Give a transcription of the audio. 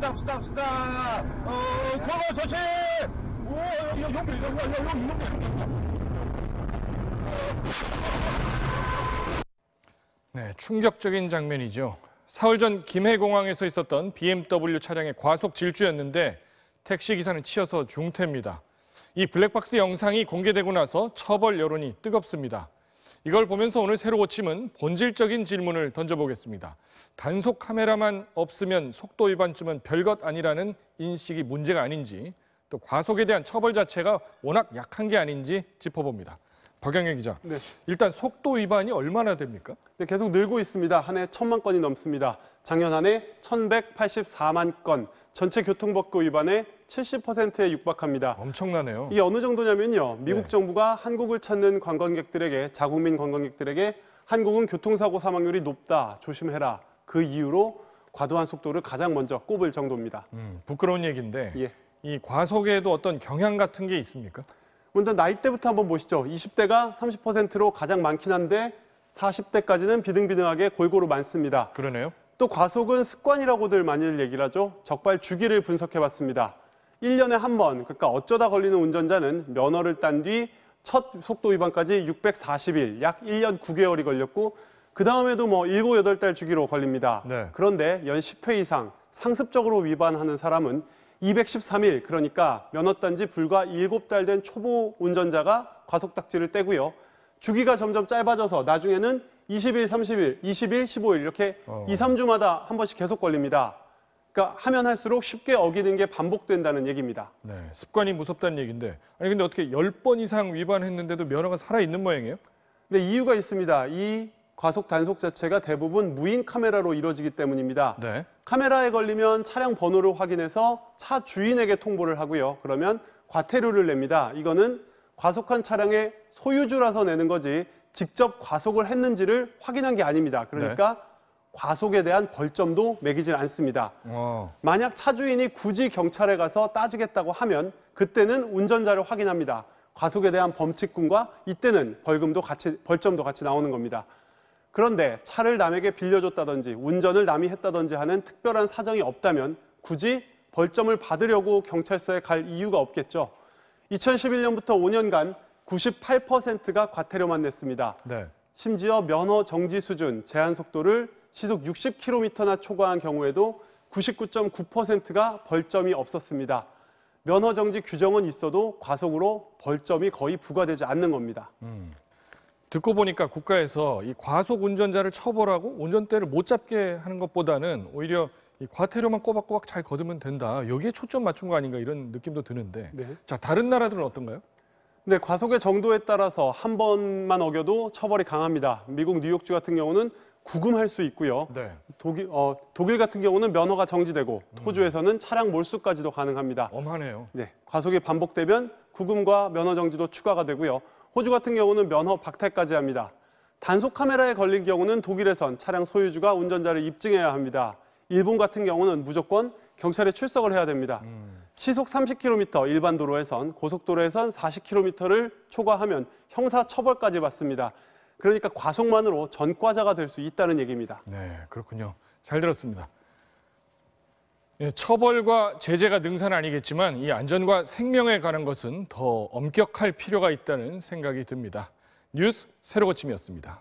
스탑. 과거 조심. 네, 충격적인 장면이죠. 사흘 전 김해공항에서 있었던 BMW 차량의 과속 질주였는데 택시기사는 치여서 중태입니다. 이 블랙박스 영상이 공개되고 나서 처벌 여론이 뜨겁습니다. 이걸 보면서 오늘 새로 고침은 본질적인 질문을 던져보겠습니다. 단속 카메라만 없으면 속도 위반쯤은 별것 아니라는 인식이 문제가 아닌지, 또 과속에 대한 처벌 자체가 워낙 약한 게 아닌지 짚어봅니다. 박영애 기자, 네. 일단 속도 위반이 얼마나 됩니까? 네, 계속 늘고 있습니다. 한 해 1,000만 건이 넘습니다. 작년 한 해 1,184만 건, 전체 교통법규 위반의 70%에 육박합니다. 엄청나네요. 이게 어느 정도냐면요. 미국 네. 정부가 한국을 찾는 관광객들에게, 자국민 관광객들에게 한국은 교통사고 사망률이 높다, 조심해라. 그 이유로 과도한 속도를 가장 먼저 꼽을 정도입니다. 부끄러운 얘기인데 예. 이 과속에도 어떤 경향 같은 게 있습니까? 먼저 나이대부터 한번 보시죠. 20대가 30%로 가장 많긴 한데 40대까지는 비등비등하게 골고루 많습니다. 그러네요. 또 과속은 습관이라고들 많이들 얘기를 하죠. 적발 주기를 분석해봤습니다. 1년에 한 번, 그러니까 어쩌다 걸리는 운전자는 면허를 딴 뒤 첫 속도 위반까지 640일, 약 1년 9개월이 걸렸고 그 다음에도 7, 8달 주기로 걸립니다. 네. 그런데 연 10회 이상 상습적으로 위반하는 사람은 213일, 그러니까 면허 딴 지 불과 7달 된 초보 운전자가 과속딱지를 떼고요. 주기가 점점 짧아져서 나중에는 20일, 30일, 20일, 15일 이렇게 2, 3주마다 한 번씩 계속 걸립니다. 그러니까 하면 할수록 쉽게 어기는 게 반복된다는 얘기입니다. 네, 습관이 무섭다는 얘기인데 아니 근데 어떻게 10번 이상 위반했는데도 면허가 살아있는 모양이에요? 네, 이유가 있습니다. 이 과속 단속 자체가 대부분 무인 카메라로 이루어지기 때문입니다. 네. 카메라에 걸리면 차량 번호를 확인해서 차 주인에게 통보를 하고요. 그러면 과태료를 냅니다. 이거는 과속한 차량의 소유주라서 내는 거지 직접 과속을 했는지를 확인한 게 아닙니다. 그러니까 과속에 대한 벌점도 매기질 않습니다. 만약 차 주인이 굳이 경찰에 가서 따지겠다고 하면 그때는 운전자를 확인합니다. 과속에 대한 범칙금과 이때는 벌점도 같이 나오는 겁니다. 그런데 차를 남에게 빌려줬다든지 운전을 남이 했다든지 하는 특별한 사정이 없다면 굳이 벌점을 받으려고 경찰서에 갈 이유가 없겠죠. 2011년부터 5년간 98%가 과태료만 냈습니다. 네. 심지어 면허 정지 수준, 제한 속도를 시속 60km나 초과한 경우에도 99.9%가 벌점이 없었습니다. 면허 정지 규정은 있어도 과속으로 벌점이 거의 부과되지 않는 겁니다. 듣고 보니까 국가에서 이 과속 운전자를 처벌하고 운전대를 못 잡게 하는 것보다는 오히려 이 과태료만 꼬박꼬박 잘 거두면 된다. 여기에 초점 맞춘 거 아닌가 이런 느낌도 드는데. 네. 자, 다른 나라들은 어떤가요? 네, 과속의 정도에 따라서 한 번만 어겨도 처벌이 강합니다. 미국 뉴욕주 같은 경우는 구금할 수 있고요. 네. 독일 같은 경우는 면허가 정지되고 호주에서는 차량 몰수까지도 가능합니다. 엄하네요. 네, 과속이 반복되면 구금과 면허 정지도 추가가 되고요. 호주 같은 경우는 면허 박탈까지 합니다. 단속 카메라에 걸린 경우는 독일에선 차량 소유주가 운전자를 입증해야 합니다. 일본 같은 경우는 무조건 경찰에 출석을 해야 됩니다. 시속 30km 일반 도로에선, 고속도로에선 40km를 초과하면 형사 처벌까지 받습니다. 그러니까 과속만으로 전과자가 될 수 있다는 얘기입니다. 네, 그렇군요. 잘 들었습니다. 예, 처벌과 제재가 능사는 아니겠지만 이 안전과 생명에 관한 것은 더 엄격할 필요가 있다는 생각이 듭니다. 뉴스 새로 고침이었습니다.